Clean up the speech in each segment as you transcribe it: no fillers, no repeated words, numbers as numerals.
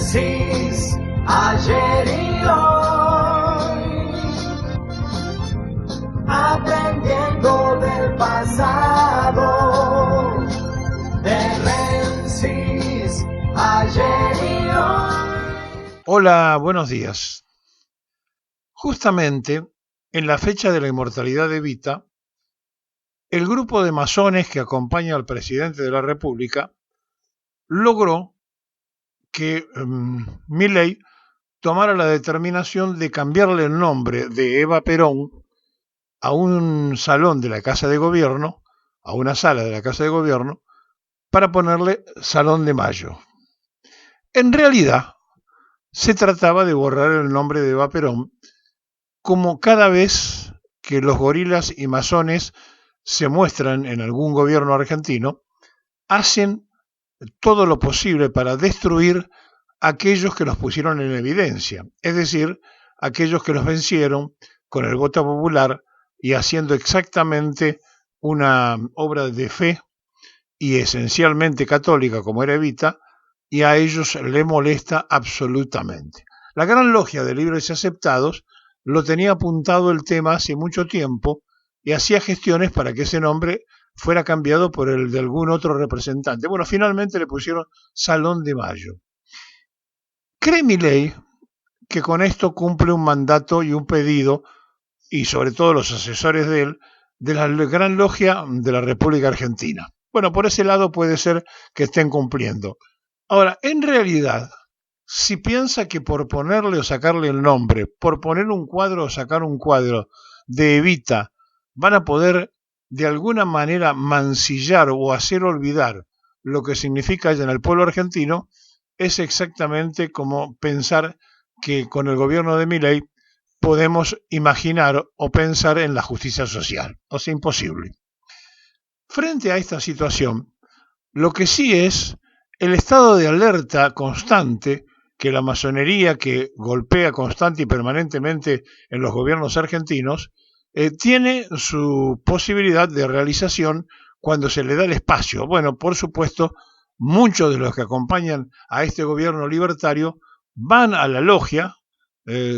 Génesis, ayer y hoy, aprendiendo del pasado. Génesis, ayer y hoy. Hola, buenos días. Justamente en la fecha de la inmortalidad de Evita, el grupo de masones que acompaña al presidente de la República logró que Milei tomara la determinación de cambiarle el nombre de Eva Perón a un salón de la Casa de Gobierno, a una sala de la Casa de Gobierno, para ponerle Salón de Mayo. En realidad, se trataba de borrar el nombre de Eva Perón, como cada vez que los gorilas y masones se muestran en algún gobierno argentino, hacen todo lo posible para destruir a aquellos que los pusieron en evidencia, es decir, aquellos que los vencieron con el voto popular y haciendo exactamente una obra de fe y esencialmente católica como era Evita, y a ellos le molesta absolutamente. La Gran Logia de Libres y Aceptados lo tenía apuntado el tema hace mucho tiempo y hacía gestiones para que ese nombre fuera cambiado por el de algún otro representante. Bueno, finalmente le pusieron Salón de Mayo. ¿Cree Milei que con esto cumple un mandato y un pedido, y sobre todo los asesores de él, de la Gran Logia de la República Argentina? Bueno, por ese lado puede ser que estén cumpliendo. Ahora, en realidad, si piensa que por ponerle o sacarle el nombre, por poner un cuadro o sacar un cuadro de Evita, van a poder de alguna manera mancillar o hacer olvidar lo que significa ella en el pueblo argentino, es exactamente como pensar que con el gobierno de Milei podemos imaginar o pensar en la justicia social. O sea, imposible. Frente a esta situación, lo que sí es el estado de alerta constante que la masonería, que golpea constante y permanentemente en los gobiernos argentinos, tiene su posibilidad de realización cuando se le da el espacio. Bueno, por supuesto, muchos de los que acompañan a este gobierno libertario van a la logia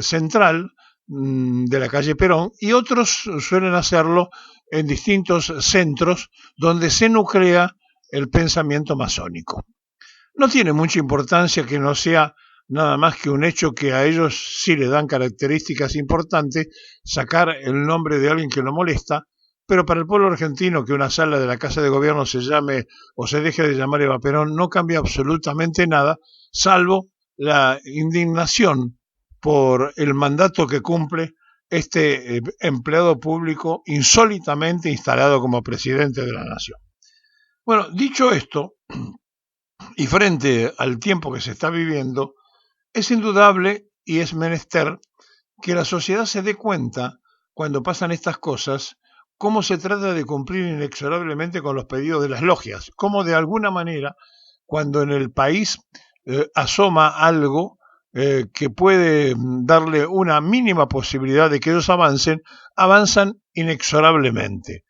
central de la calle Perón y otros suelen hacerlo en distintos centros donde se nuclea el pensamiento masónico. No tiene mucha importancia que no sea nada más que un hecho que a ellos sí le dan características importantes, sacar el nombre de alguien que lo molesta, pero para el pueblo argentino que una sala de la Casa de Gobierno se llame o se deje de llamar Eva Perón no cambia absolutamente nada, salvo la indignación por el mandato que cumple este empleado público insólitamente instalado como presidente de la nación. Bueno, dicho esto, y frente al tiempo que se está viviendo, es indudable y es menester que la sociedad se dé cuenta, cuando pasan estas cosas, cómo se trata de cumplir inexorablemente con los pedidos de las logias, cómo de alguna manera, cuando en el país asoma algo que puede darle una mínima posibilidad de que ellos avanzan inexorablemente.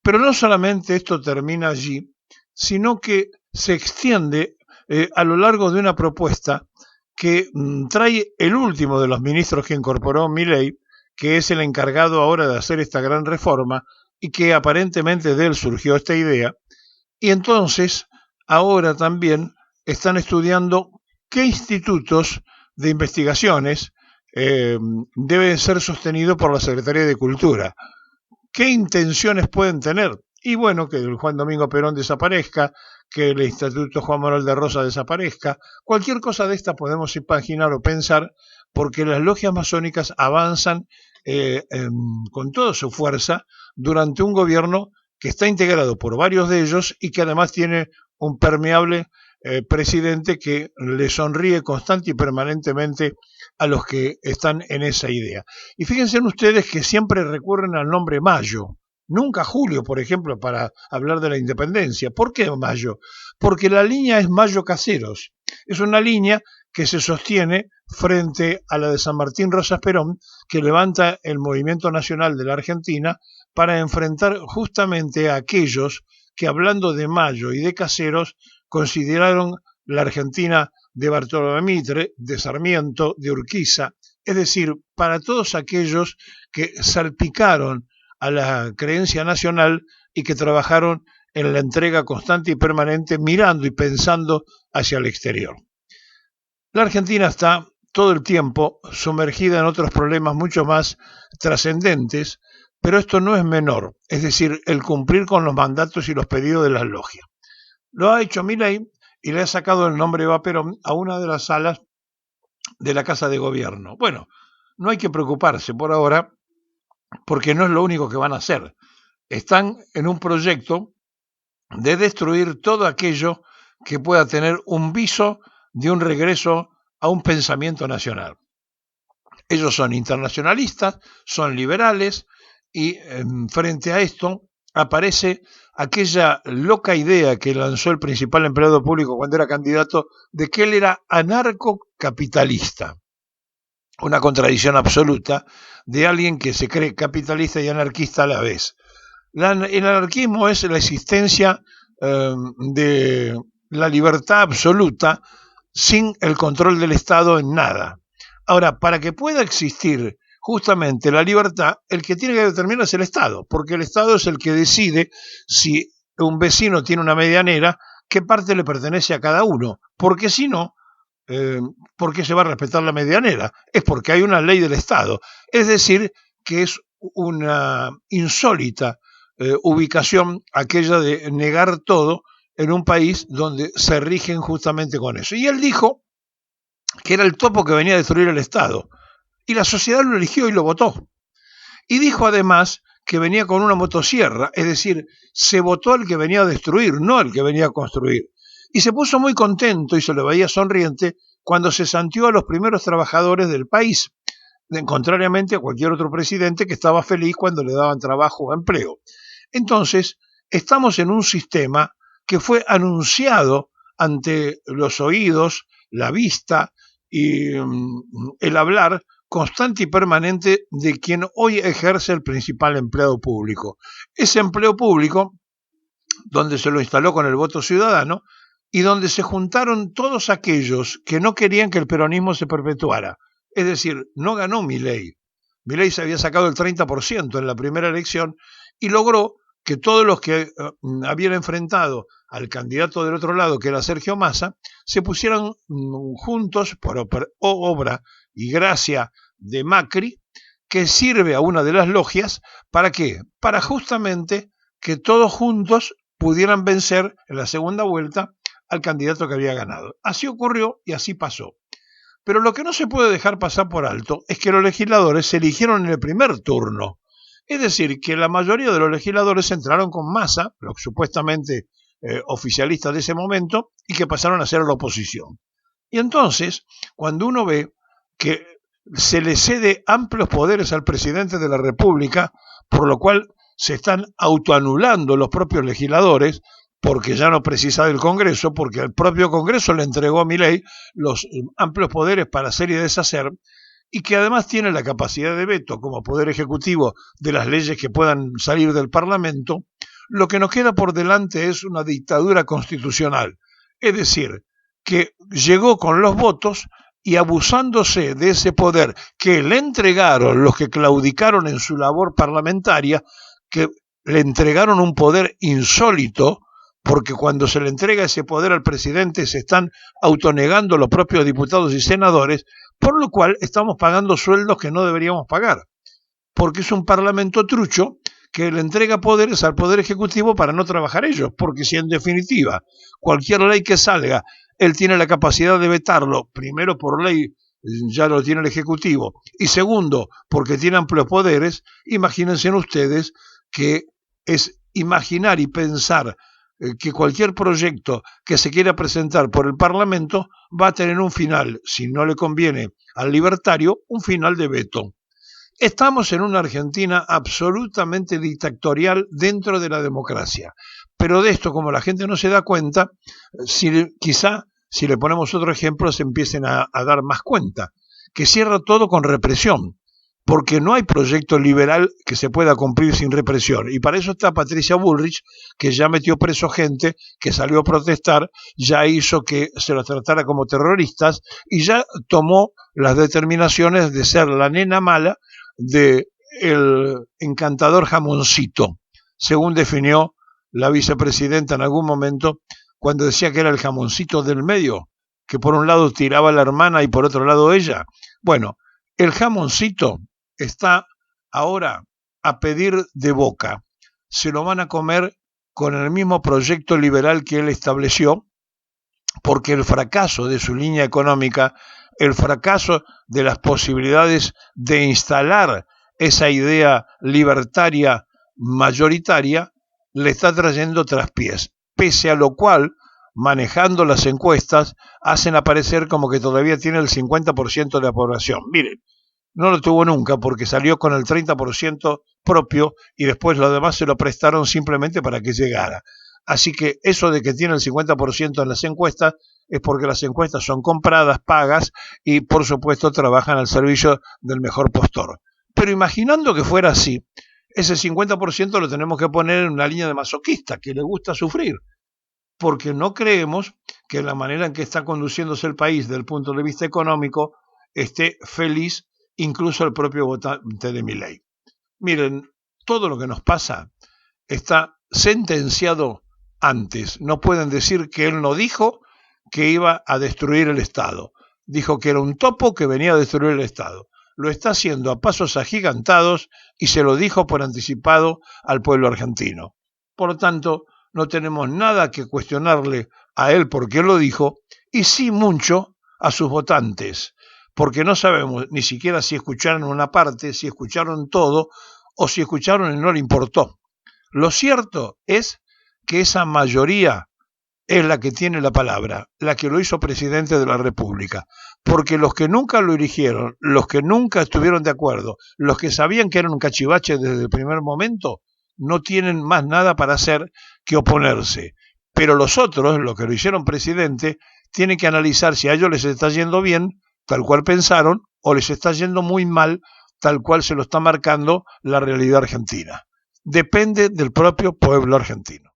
Pero no solamente esto termina allí, sino que se extiende a lo largo de una propuesta que trae el último de los ministros que incorporó Milei, que es el encargado ahora de hacer esta gran reforma y que aparentemente de él surgió esta idea. Y entonces ahora también están estudiando qué institutos de investigaciones deben ser sostenidos por la Secretaría de Cultura. ¿Qué intenciones pueden tener? Y bueno, que el Juan Domingo Perón desaparezca, que el Instituto Juan Manuel de Rosas desaparezca, cualquier cosa de esta podemos imaginar o pensar, porque las logias masónicas avanzan con toda su fuerza durante un gobierno que está integrado por varios de ellos y que además tiene un permeable presidente que le sonríe constante y permanentemente a los que están en esa idea. Y fíjense ustedes que siempre recurren al nombre Mayo, nunca Julio, por ejemplo, para hablar de la independencia. ¿Por qué Mayo? Porque la línea es Mayo Caseros. Es una línea que se sostiene frente a la de San Martín Rosas Perón, que levanta el movimiento nacional de la Argentina para enfrentar justamente a aquellos que, hablando de Mayo y de Caseros, consideraron la Argentina de Bartolomé Mitre, de Sarmiento, de Urquiza, es decir, para todos aquellos que salpicaron a la creencia nacional y que trabajaron en la entrega constante y permanente, mirando y pensando hacia el exterior. La Argentina está todo el tiempo sumergida en otros problemas mucho más trascendentes, pero esto no es menor, es decir, el cumplir con los mandatos y los pedidos de las logias. Lo ha hecho Milei y le ha sacado el nombre Eva Perón a una de las salas de la Casa de Gobierno. Bueno, no hay que preocuparse por ahora, porque no es lo único que van a hacer. Están en un proyecto de destruir todo aquello que pueda tener un viso de un regreso a un pensamiento nacional. Ellos son internacionalistas, son liberales y frente a esto aparece aquella loca idea que lanzó el principal empleado público cuando era candidato de que él era anarcocapitalista. Una contradicción absoluta de alguien que se cree capitalista y anarquista a la vez. El anarquismo es la existencia de la libertad absoluta sin el control del Estado en nada. Ahora, para que pueda existir justamente la libertad, el que tiene que determinar es el Estado, porque el Estado es el que decide si un vecino tiene una medianera, qué parte le pertenece a cada uno, porque si no, ¿por qué se va a respetar la medianera? Es porque hay una ley del Estado, es decir, que es una insólita ubicación aquella de negar todo en un país donde se rigen justamente con eso. Y él dijo que era el topo que venía a destruir el Estado, y la sociedad lo eligió y lo votó. Y dijo además que venía con una motosierra, es decir, se votó al que venía a destruir, no al que venía a construir. Y se puso muy contento y se le veía sonriente cuando se santió a los primeros trabajadores del país, contrariamente a cualquier otro presidente que estaba feliz cuando le daban trabajo o empleo. Entonces, estamos en un sistema que fue anunciado ante los oídos, la vista y el hablar constante y permanente de quien hoy ejerce el principal empleado público. Ese empleo público, donde se lo instaló con el voto ciudadano y donde se juntaron todos aquellos que no querían que el peronismo se perpetuara. Es decir, no ganó Milei. Milei se había sacado el 30% en la primera elección y logró que todos los que habían enfrentado al candidato del otro lado, que era Sergio Massa, se pusieran juntos por obra y gracia de Macri, que sirve a una de las logias, ¿para qué? Para justamente que todos juntos pudieran vencer en la segunda vuelta al candidato que había ganado. Así ocurrió y así pasó. Pero lo que no se puede dejar pasar por alto es que los legisladores se eligieron en el primer turno. Es decir, que la mayoría de los legisladores entraron con Massa, los supuestamente oficialistas de ese momento, y que pasaron a ser la oposición. Y entonces, cuando uno ve que se le cede amplios poderes al presidente de la República, por lo cual se están autoanulando los propios legisladores, porque ya no precisa del Congreso, porque el propio Congreso le entregó a Milei los amplios poderes para hacer y deshacer, y que además tiene la capacidad de veto como poder ejecutivo de las leyes que puedan salir del Parlamento, lo que nos queda por delante es una dictadura constitucional. Es decir, que llegó con los votos y abusándose de ese poder que le entregaron los que claudicaron en su labor parlamentaria, que le entregaron un poder insólito, porque cuando se le entrega ese poder al presidente se están autonegando los propios diputados y senadores, por lo cual estamos pagando sueldos que no deberíamos pagar, porque es un parlamento trucho que le entrega poderes al Poder Ejecutivo para no trabajar ellos, porque si en definitiva cualquier ley que salga, él tiene la capacidad de vetarlo, primero por ley ya lo tiene el Ejecutivo, y segundo, porque tiene amplios poderes, imagínense ustedes que es imaginar y pensar que cualquier proyecto que se quiera presentar por el Parlamento va a tener un final, si no le conviene al libertario, un final de veto. Estamos en una Argentina absolutamente dictatorial dentro de la democracia, pero de esto, como la gente no se da cuenta, quizá si le ponemos otro ejemplo se empiecen a dar más cuenta, que cierra todo con represión. porque no hay proyecto liberal que se pueda cumplir sin represión. Y para eso está Patricia Bullrich, que ya metió preso gente, que salió a protestar, ya hizo que se los tratara como terroristas y ya tomó las determinaciones de ser la nena mala del encantador jamoncito, según definió la vicepresidenta en algún momento cuando decía que era el jamoncito del medio, que por un lado tiraba a la hermana y por otro lado ella. Bueno, el jamoncito está ahora a pedir de boca. Se lo van a comer con el mismo proyecto liberal que él estableció, porque el fracaso de su línea económica, el fracaso de las posibilidades de instalar esa idea libertaria mayoritaria, le está trayendo traspiés. Pese a lo cual, manejando las encuestas, hacen aparecer como que todavía tiene el 50% de la población. Miren, no lo tuvo nunca porque salió con el 30% propio y después lo demás se lo prestaron simplemente para que llegara. Así que eso de que tiene el 50% en las encuestas es porque las encuestas son compradas, pagas y por supuesto trabajan al servicio del mejor postor. Pero imaginando que fuera así, ese 50% lo tenemos que poner en una línea de masoquista, que le gusta sufrir, porque no creemos que la manera en que está conduciéndose el país desde el punto de vista económico esté feliz incluso el propio votante de Milei. Miren, todo lo que nos pasa está sentenciado antes. No pueden decir que él no dijo que iba a destruir el Estado. Dijo que era un topo que venía a destruir el Estado. Lo está haciendo a pasos agigantados y se lo dijo por anticipado al pueblo argentino. Por lo tanto, no tenemos nada que cuestionarle a él porque lo dijo, y sí mucho a sus votantes, porque no sabemos ni siquiera si escucharon una parte, si escucharon todo, o si escucharon y no le importó. Lo cierto es que esa mayoría es la que tiene la palabra, la que lo hizo presidente de la República, porque los que nunca lo eligieron, los que nunca estuvieron de acuerdo, los que sabían que era un cachivache desde el primer momento, no tienen más nada para hacer que oponerse. Pero los otros, los que lo hicieron presidente, tienen que analizar si a ellos les está yendo bien, tal cual pensaron, o les está yendo muy mal, tal cual se lo está marcando la realidad argentina. Depende del propio pueblo argentino.